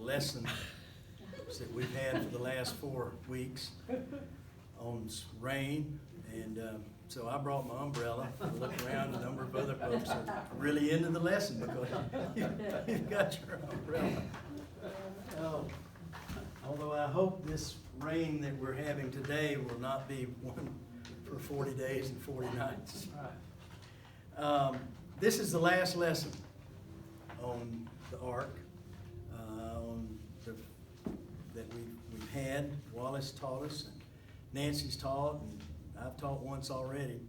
lesson that we've had for the last 4 weeks on rain. And so I brought my umbrella to look around. A number of other folks are really into the lesson because you've got your umbrella. Although I hope this rain that we're having today will not be one for 40 days and 40 nights. This is the last lesson on the Ark that we've had. Wallace taught us, and Nancy's taught, and I've taught once already.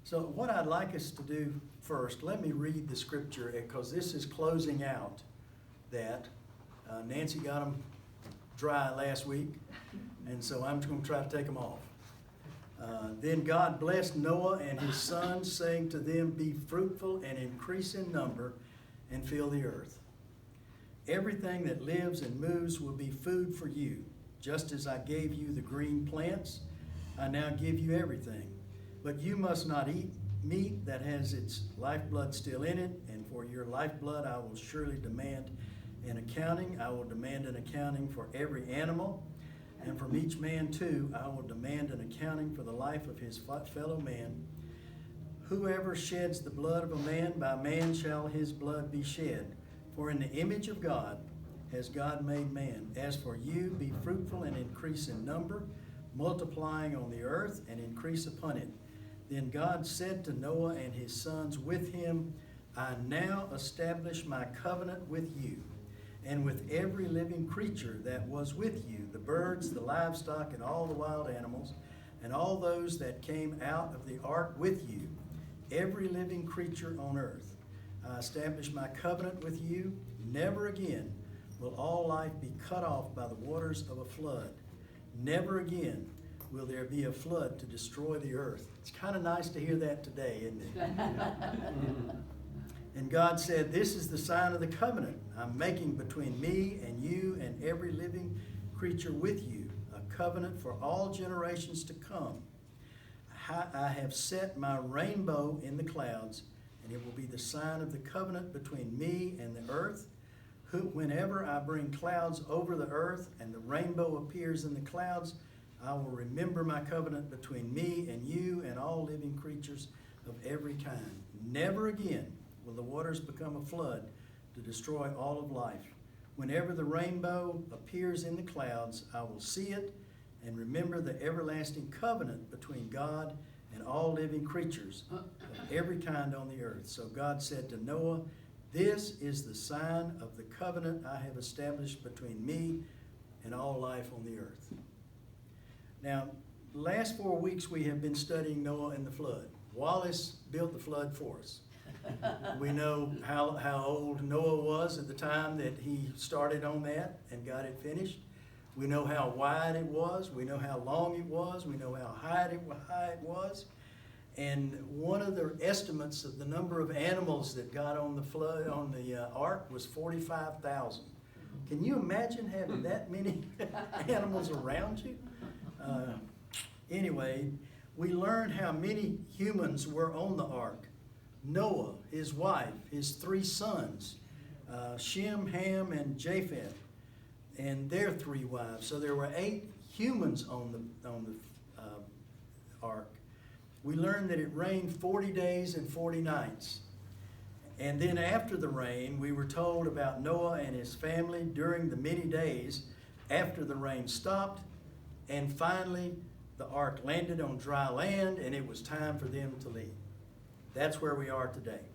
So what I'd like us to do first, let me read the scripture, because this is closing out that. Nancy got them dry last week, and so I'm just going to try to take them off. Then God blessed Noah and his sons, saying to them, "Be fruitful and increase in number, and fill the earth. Everything that lives and moves will be food for you. Just as I gave you the green plants, I now give you everything. But you must not eat meat that has its lifeblood still in it, and for your lifeblood I will surely demand an accounting. I will demand an accounting for every animal, and from each man too I will demand an accounting for the life of his fellow man. Whoever sheds the blood of a man, by man shall his blood be shed. For in the image of God has God made man. As for you, be fruitful and increase in number, multiplying on the earth and increase upon it." Then God said to Noah and his sons with him, "I now establish my covenant with you and with every living creature that was with you, the birds, the livestock, and all the wild animals, and all those that came out of the ark with you, every living creature on earth. I establish my covenant with you. Never again will all life be cut off by the waters of a flood. Never again will there be a flood to destroy the earth." It's kind of nice to hear that today, isn't it? And God said, "This is the sign of the covenant I'm making between me and you and every living creature with you, a covenant for all generations to come. I have set my rainbow in the clouds, and it will be the sign of the covenant between me and the earth. Whenever I bring clouds over the earth and the rainbow appears in the clouds, I will remember my covenant between me and you and all living creatures of every kind. Never again will the waters become a flood to destroy all of life. Whenever the rainbow appears in the clouds, I will see it and remember the everlasting covenant between God and all living creatures of every kind on the earth." So God said to Noah, "This is the sign of the covenant I have established between me and all life on the earth." Now, the last 4 weeks we have been studying Noah and the flood. Wallace built the flood for us. We know how old Noah was at the time that he started on that and got it finished. We know how wide it was. We know how long it was. We know how high it was. And one of the estimates of the number of animals that got on the flood, on the ark, was 45,000. Can you imagine having that many animals around you? Anyway, we learned how many humans were on the ark. Noah, his wife, his 3 sons, Shem, Ham, and Japheth, and their 3 wives. So there were 8 humans on the ark. We learned that it rained 40 days and 40 nights. And then after the rain, we were told about Noah and his family during the many days after the rain stopped. And finally, the ark landed on dry land, and it was time for them to leave. That's where we are today.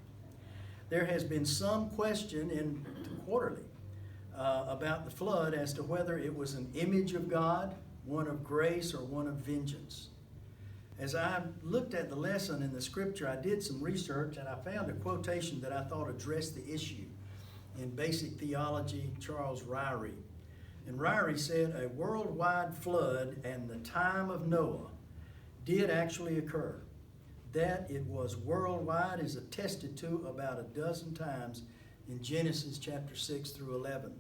There has been some question in Quarterly about the flood as to whether it was an image of God, one of grace, or one of vengeance. As I looked at the lesson in the scripture, I did some research, and I found a quotation that I thought addressed the issue in Basic Theology, Charles Ryrie. And Ryrie said, "A worldwide flood and the time of Noah did actually occur. That it was worldwide is attested to about a dozen times in Genesis chapter 6 through 11,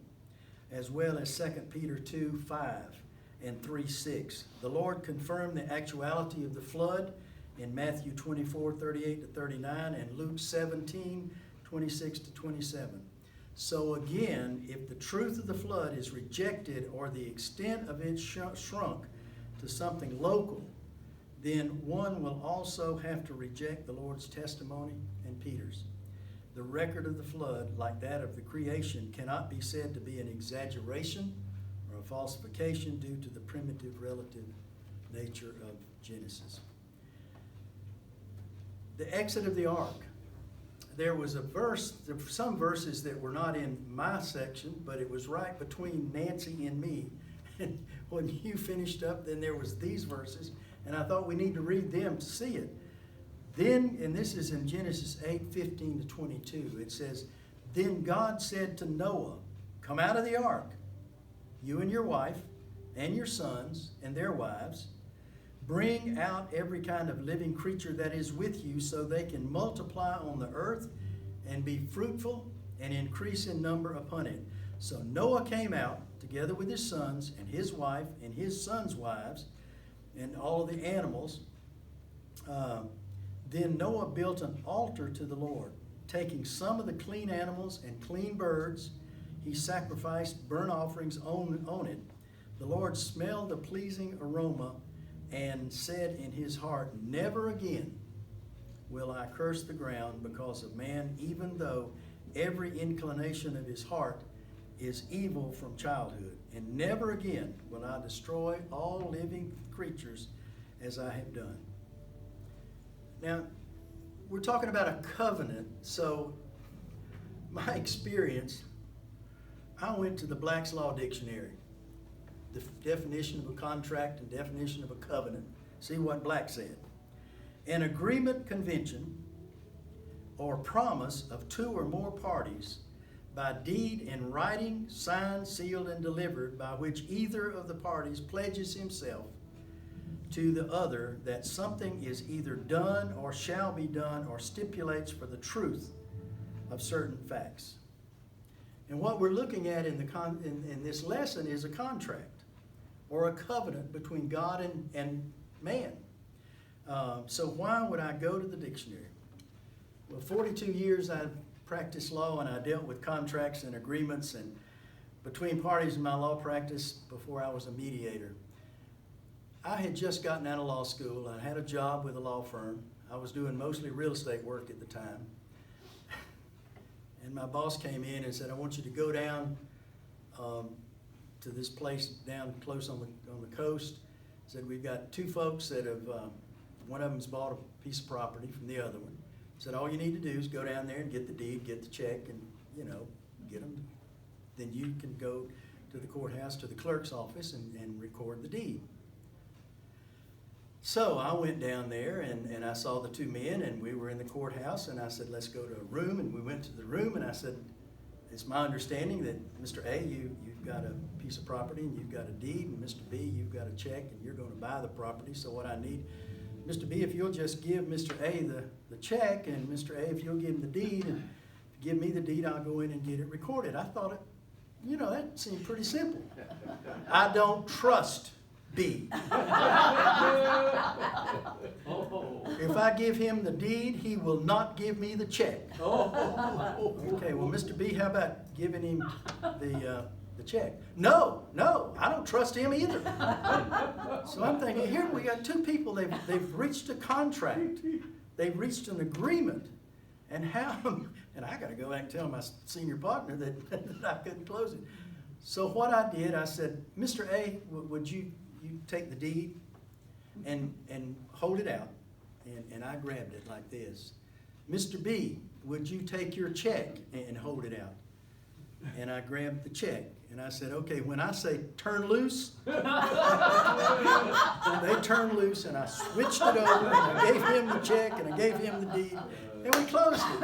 as well as 2 Peter 2:5 and 3:6. The Lord confirmed the actuality of the flood in Matthew 24:38-39 and Luke 17:26-27. So again, if the truth of the flood is rejected or the extent of it shrunk to something local, then one will also have to reject the Lord's testimony and Peter's. The record of the flood, like that of the creation, cannot be said to be an exaggeration or a falsification due to the primitive relative nature of Genesis. The exit of the ark. There was a verse, there were some verses that were not in my section, but it was right between Nancy and me. And when you finished up, then there was these verses, and I thought we need to read them to see it. Then, and this is in Genesis 8:15-22, it says, "Then God said to Noah, 'Come out of the ark, you and your wife, and your sons, and their wives. Bring out every kind of living creature that is with you, so they can multiply on the earth and be fruitful and increase in number upon it.' So Noah came out together with his sons and his wife and his sons' wives and all of the animals. Then Noah built an altar to the Lord, taking some of the clean animals and clean birds. He sacrificed burnt offerings on it. The Lord smelled the pleasing aroma and said in his heart, 'Never again will I curse the ground because of man, even though every inclination of his heart is evil from childhood. And never again will I destroy all living creatures as I have done.'" Now, we're talking about a covenant, so my experience, I went to the Black's Law Dictionary, the definition of a contract and definition of a covenant. See what Black said. "An agreement, convention, or promise of two or more parties by deed in writing, signed, sealed, and delivered, by which either of the parties pledges himself to the other that something is either done or shall be done, or stipulates for the truth of certain facts." And what we're looking at in this lesson is a contract or a covenant between God and man. So why would I go to the dictionary? Well, 42 years I've practiced law, and I dealt with contracts and agreements and between parties in my law practice before I was a mediator. I had just gotten out of law school. I had a job with a law firm. I was doing mostly real estate work at the time. And my boss came in and said, "I want you to go down to this place down close on the coast." Said, "We've got two folks that have, one of them's bought a piece of property from the other one." Said, "All you need to do is go down there and get the deed, get the check, and, get them. Then you can go to the courthouse, to the clerk's office, and record the deed." So I went down there and I saw the two men, and we were in the courthouse, and I said, "Let's go to a room." And we went to the room, and I said, "It's my understanding that Mr. A, you've got a piece of property and you've got a deed, and Mr. B, you've got a check and you're going to buy the property. So what I need, Mr. B, if you'll just give Mr. A the check, and Mr. A, if you'll give him the deed, and give me the deed, I'll go in and get it recorded." I thought, that seemed pretty simple. I don't trust B. If I give him the deed, he will not give me the check. Okay, well, Mr. B, how about giving him the check? No, I don't trust him either. So I'm thinking, here we got two people, they've reached a contract. They've reached an agreement. And and I got to go back and tell my senior partner that I couldn't close it. So what I did, I said, "Mr. A, would you take the deed and hold it out?" And I grabbed it like this. "Mr. B, would you take your check and hold it out?" And I grabbed the check, and I said, "Okay, when I say turn loose," they turned loose, and I switched it over, and I gave him the check, and I gave him the deed, and we closed it.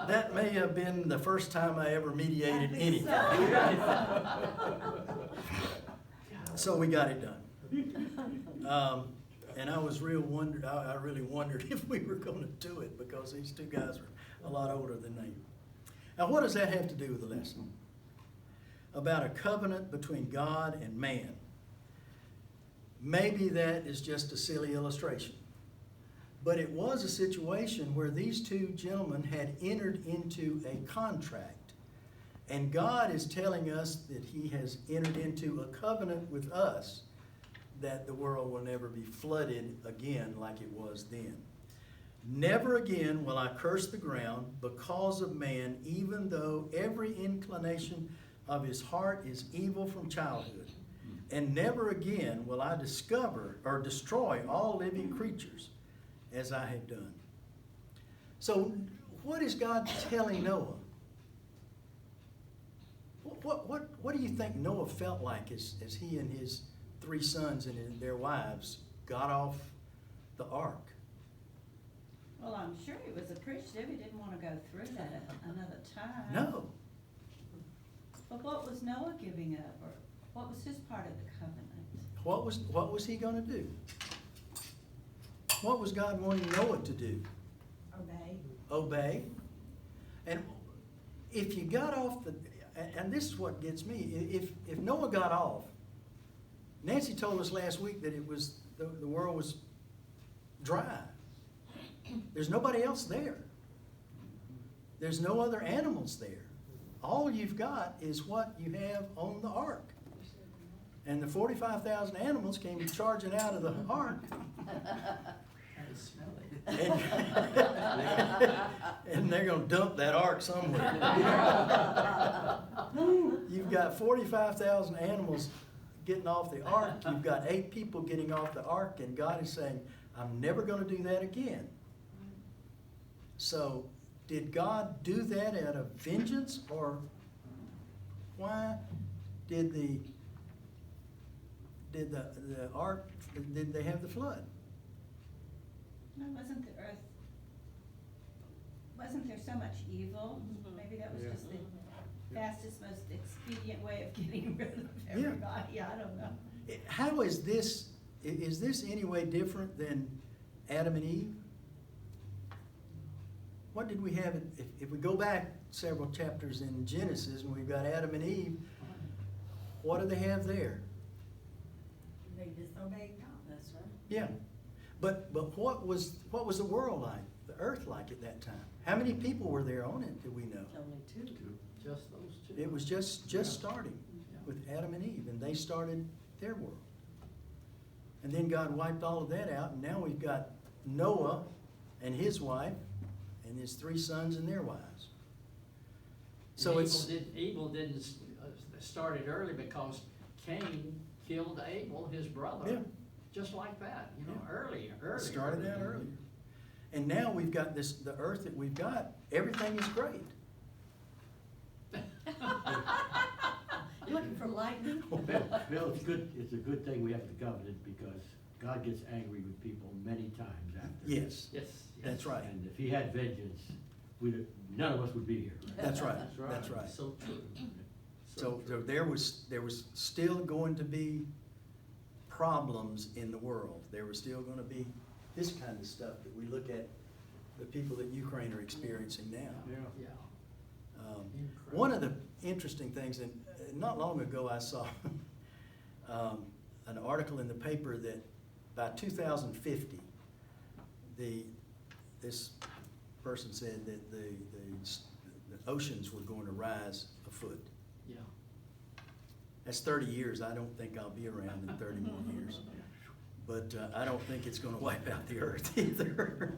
That may have been the first time I ever mediated anything. So we got it done. And I was I really wondered if we were going to do it, because these two guys are a lot older than me. Now, what does that have to do with the lesson? About a covenant between God and man. Maybe that is just a silly illustration. But it was a situation where these two gentlemen had entered into a contract. And God is telling us that He has entered into a covenant with us that the world will never be flooded again like it was then. Never again will I curse the ground because of man, even though every inclination of his heart is evil from childhood. And never again will I discover or destroy all living creatures as I have done. So what is God telling Noah? What do you think Noah felt like as he and his 3 sons and their wives got off the ark? Well, I'm sure he was appreciative. He didn't want to go through that another time. No. But what was Noah giving up, or what was his part of the covenant? What was he going to do? What was God wanting Noah to do? Obey. And if you got off and this is what gets me, if Noah got off, Nancy told us last week that it was the world was dry. There's nobody else there. There's no other animals there. All you've got is what you have on the ark. And the 45,000 animals came charging out of the ark. And they're going to dump that ark somewhere. You've got 45,000 animals getting off the ark. You've got 8 people getting off the ark, and God is saying, I'm never going to do that again. So, did God do that out of vengeance, or why did the ark, did they have the flood? No, wasn't there so much evil? Maybe that was just the fastest, most expedient way of getting rid of everybody. I don't know. How is this any way different than Adam and Eve? What did we have, if we go back several chapters in Genesis, and we've got Adam and Eve, what do they have there? They disobeyed God. That's right. Yeah. But what was the world like, the earth like at that time? How many people were there on it, do we know? Only 2. Just those 2. It was just starting with Adam and Eve, and they started their world. And then God wiped all of that out, and now we've got Noah and his wife and his 3 sons and their wives. So evil didn't started early because Cain killed Abel, his brother. Yeah. Just like that, Yeah. early. Started out earlier. And now we've got the earth that we've got, everything is great. You looking for lightning? Bill, it's a good thing we have the covenant, because God gets angry with people many times after. Yes, Yes. that's right. And if He had vengeance, none of us would be here. That's right, That's right. that's right. So true. So there was still going to be problems in the world. There was still going to be this kind of stuff that we look at the people that Ukraine are experiencing now. Yeah. One of the interesting things, and not long ago I saw an article in the paper that by 2050, this person said that the oceans were going to rise a foot. Yeah. That's 30 years. I don't think I'll be around in 30 more years. But I don't think it's going to wipe out the earth either.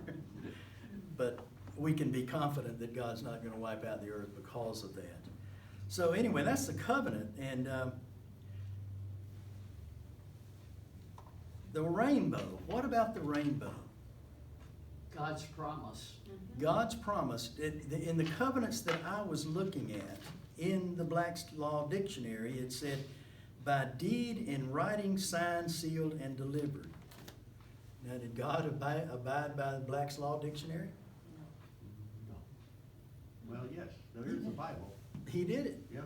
But we can be confident that God's not going to wipe out the earth because of that. So anyway, that's the covenant. And the rainbow. What about the rainbow? God's promise. God's promise. In the covenants that I was looking at, in the Black's Law Dictionary, it said, by deed in writing, signed, sealed, and delivered. Now, did God abide by the Black's Law Dictionary? No. Well, yes, there is the Bible. He did it. Yeah.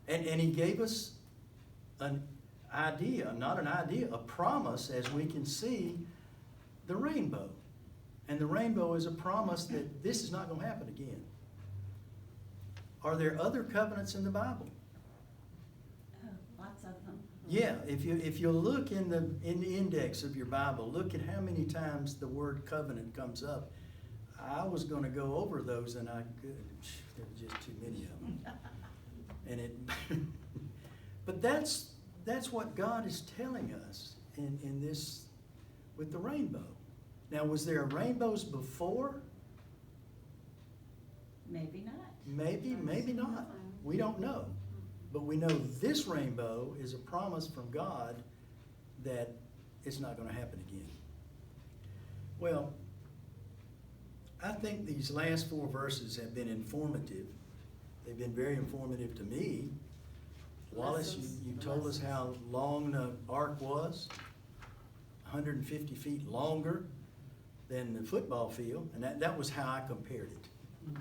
And He gave us an idea, not an idea, a promise, as we can see the rainbow. And the rainbow is a promise that this is not going to happen again. Are there other covenants in the Bible? Oh, lots of them. Yeah, if you look in the index of your Bible, look at how many times the word covenant comes up. I was gonna go over those and I couldn't, there were just too many of them. And it, but that's what God is telling us in this, with the rainbow. Now, was there rainbows before? Maybe not. Maybe not. We don't know. But we know this rainbow is a promise from God that it's not gonna happen again. Well, I think these last 4 verses have been informative. They've been very informative to me. Wallace, you told us how long the ark was, 150 feet longer than the football field, and that was how I compared it.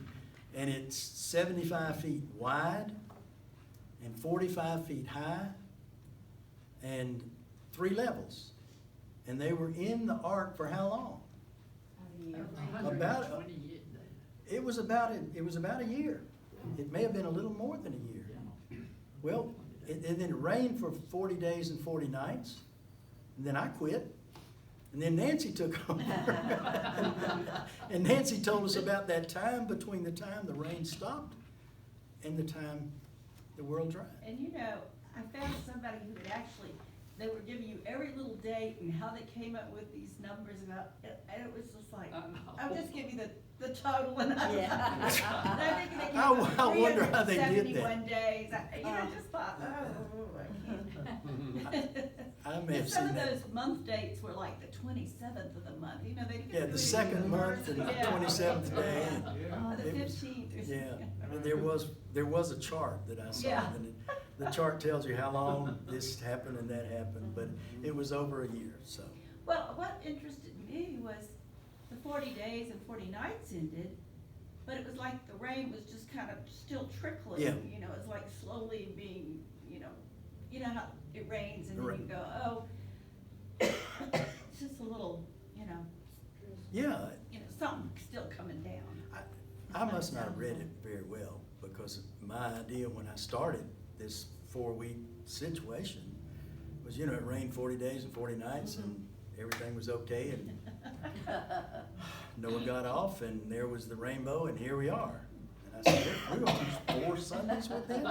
And it's 75 feet wide and 45 feet high and 3 levels. And they were in the ark for how long? About- 120 years. It was about a year. It may have been a little more than a year. Well, and then it rained for 40 days and 40 nights. And then I quit. And then Nancy took over. And Nancy told us about that time between the time the rain stopped and the time the world dried. And you know, I found somebody who had actually, they were giving you every little date and how they came up with these numbers about, and it was just like, I'll just give you the total and I. Yeah. I think they came I up with wonder how they did that. 371 days. I just thought, oh, I can't. I may have Some seen of that. those month dates were like the 27th of the month, you know, they didn't. Yeah, do the it second in month and the Yeah. 27th day. and The it was- 15th or Yeah, something. and there was a chart that I saw. Yeah. And the chart tells you how long this happened and that happened, but it was over a year, so. Well, what interested me was the 40 days and 40 nights ended, but it was like the rain was just kind of still trickling. Yeah. You know, it's like slowly being, you know how it rains and then Right. you go, oh, it's just a little, Yeah, something still coming down. I must not have read it very well, because my idea when I started this 4-week situation was, it rained 40 days and 40 nights and everything was okay, and Noah got off and there was the rainbow and here we are. And I said, we're gonna teach 4 Sundays with this?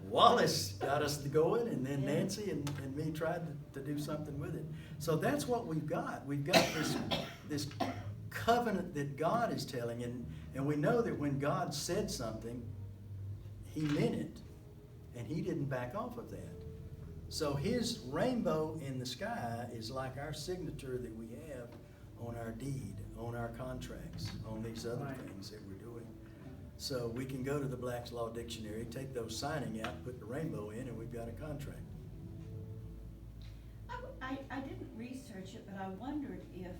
Wallace got us to going, and then Nancy and me tried to do something with it. So that's what we've got. We've got this covenant that God is telling, and we know that when God said something, He meant it, and He didn't back off of that. So His rainbow in the sky is like our signature that we have on our deed, on our contracts, on these other Right. things that we're doing. So we can go to the Black's Law Dictionary, take those signing out, put the rainbow in, and we've got a contract. I didn't research it, but I wondered if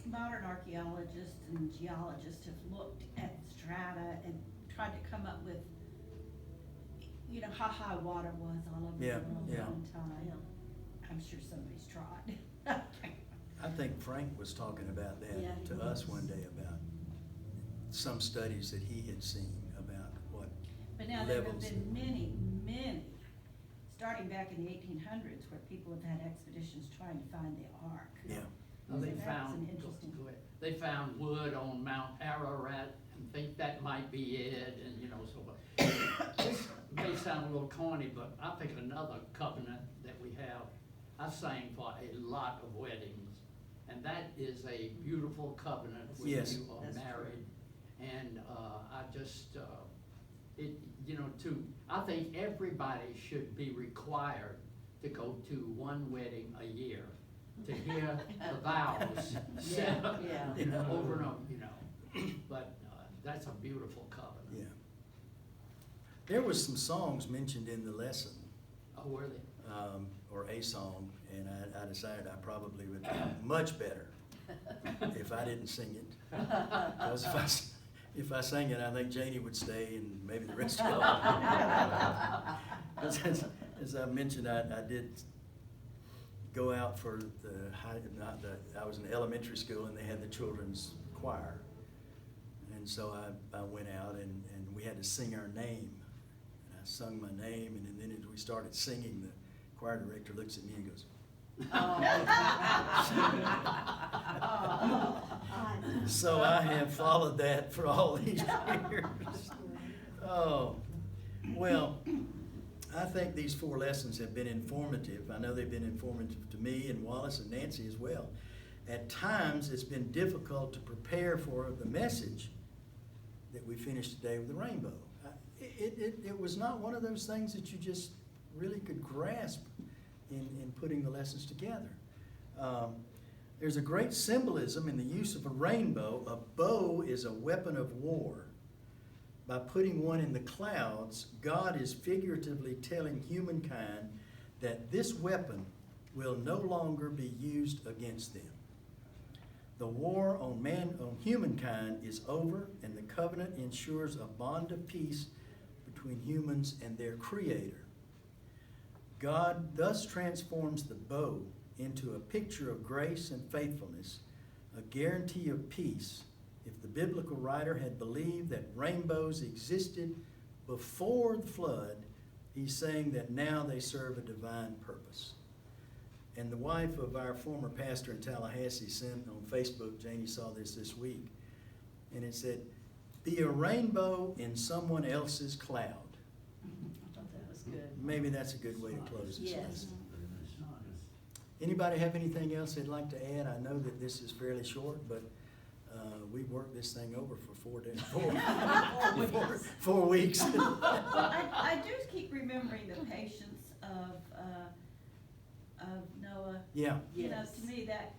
modern archaeologists and geologists have looked at strata and tried to come up with, how high water was all over the Yeah, world yeah. at one time. I'm sure somebody's tried. I think Frank was talking about Yeah, that he to us was. one day about some studies that he had seen about what But now there have levels. been many, starting back in the 1800s, where people have had expeditions trying to find the Ark. Yeah, Oh, they So that's found, an interesting- go ahead. They found wood on Mount Ararat and think that might be it, and so. This may sound a little corny, but I think another covenant that we have, I sang for a lot of weddings, and that is a beautiful covenant when Yes. you are That's true. married. And, I just, I think everybody should be required to go to one wedding a year, to hear the vows said, Yeah. over and over, but, that's a beautiful covenant. yeah. There was some songs mentioned in the lesson, Oh, were they? or a song, and I decided I probably would be much better if I didn't sing it. Because if I sang it, I think Janie would stay and maybe the rest of y'all. As I mentioned, I did go out for I was in elementary school and they had the children's choir. And so I went out and we had to sing our name. And I sung my name, and then as we started singing, the choir director looks at me and goes, so I have followed that for all these years. Oh, well, I think these 4 lessons have been informative. I know they've been informative to me and Wallace and Nancy as well. At times, it's been difficult to prepare for the message that we finished today with the rainbow. It was not one of those things that you just really could grasp in putting the lessons together. There's a great symbolism in the use of a rainbow. A bow is a weapon of war. By putting one in the clouds, God is figuratively telling humankind that this weapon will no longer be used against them. The war on humankind is over, and the covenant ensures a bond of peace between humans and their Creator. God thus transforms the bow into a picture of grace and faithfulness, a guarantee of peace. If the biblical writer had believed that rainbows existed before the flood, he's saying that now they serve a divine purpose. And the wife of our former pastor in Tallahassee sent on Facebook, Janie saw this week, and it said, "Be a rainbow in someone else's cloud." I thought that was good. Maybe that's a good way to close this Yes. lesson. Anybody have anything else they'd like to add? I know that this is fairly short, but we worked this thing over for 4 days, 4 weeks. Well, I do keep remembering the patience of Noah. Yeah, You know, Yes. to me that,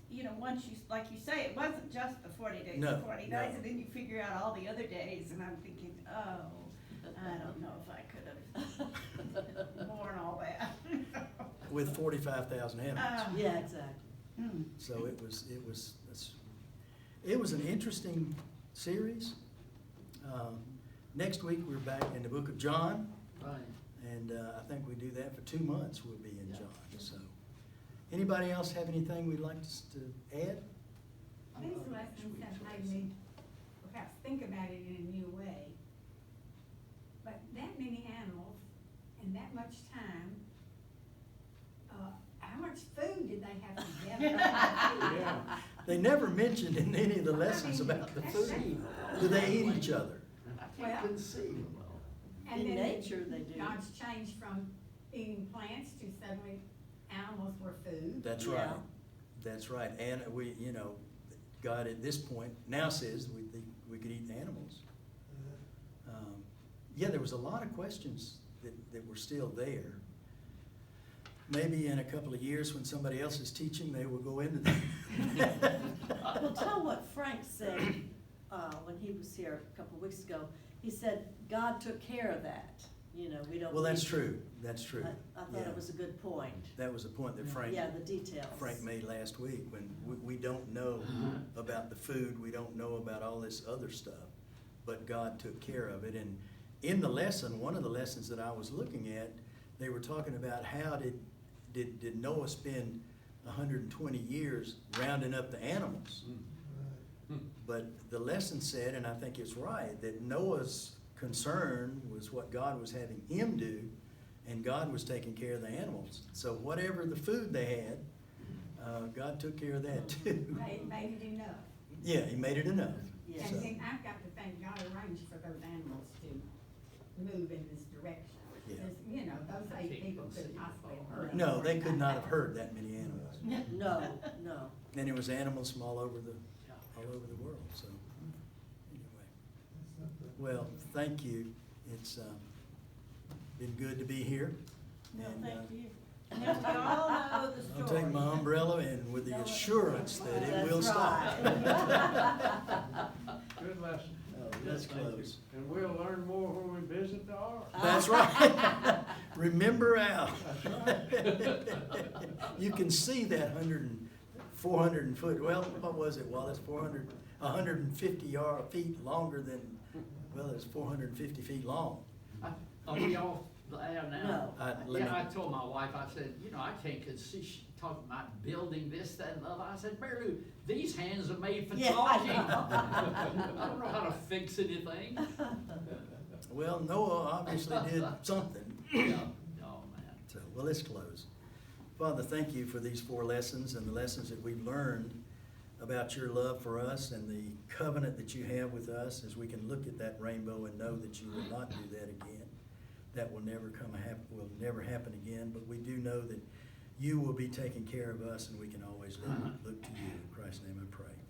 you know, once you, like you say, it wasn't just the 40 days, No, the 40 no. days, and then you figure out all the other days, and I'm thinking, oh, I don't know if I could have borne all that. with 45,000 animals. Yeah, exactly. So it was an interesting series. Next week, we're back in the book of John, Right. and I think we do that for 2 months, we'll be in Yeah. John. So, anybody else have anything we'd like to add? These lessons have made me perhaps think about it in a new way. But that many animals and that much time, how much food did they have to gather? Yeah. They never mentioned in any of the lessons about the food. Do they eat each other? I Well- can't conceive. And In then nature, they do. God's changed from eating plants to suddenly animals were food. That's Yeah. right. That's right. And we, God at this point now says we could eat animals. Yeah, there was a lot of questions that were still there. Maybe in a couple of years when somebody else is teaching, they will go into that. Well, tell what Frank said, when he was here a couple of weeks ago. He said, God took care of that, we don't. Well, that's need- true. That's true. I thought Yeah. it was a good point. That was a point that Yeah, the details. Frank made last week, when we don't know about the food, we don't know about all this other stuff, but God took care of it. And in the lesson, one of the lessons that I was looking at, they were talking about how did Noah spend 120 years rounding up the animals? But the lesson said, and I think it's right, that Noah's concern was what God was having him do, and God was taking care of the animals. So whatever the food they had, God took care of that too. Made it enough. Yeah, he made it enough. Yes. So, And then I've got to think God arranged for those animals to move in this direction. Yeah. Because, those 8 people couldn't possibly have heard. no, they could not have herd that many animals. No. And it was animals from all over the world, so, anyway. Well, thank you. It's been good to be here. No, And, thank you. Now, we all know the story. I'll take my umbrella and with the assurance that it will That's stop. right. Good lesson. Let's close. And we'll learn more when we visit the Ark. That's right. Remember Al. That's right. You can see that 400 foot, well, what was it, Wallace, 150 feet longer than, well, it's 450 feet long. Are we off the air now? No. Yeah, I told my wife, I said, I can't conceive, she talking about building this, that, and the other. I said, Mary Lou, these hands are made for Yeah, I talking. know. I don't know how to fix anything. Well, Noah obviously did something. Yeah, oh, man. So, well, let's close. Father, thank you for these 4 lessons and the lessons that we've learned about your love for us and the covenant that you have with us, as we can look at that rainbow and know that you will not do that again. That will never will never happen again, but we do know that you will be taking care of us, and we can always look to you. In Christ's name I pray.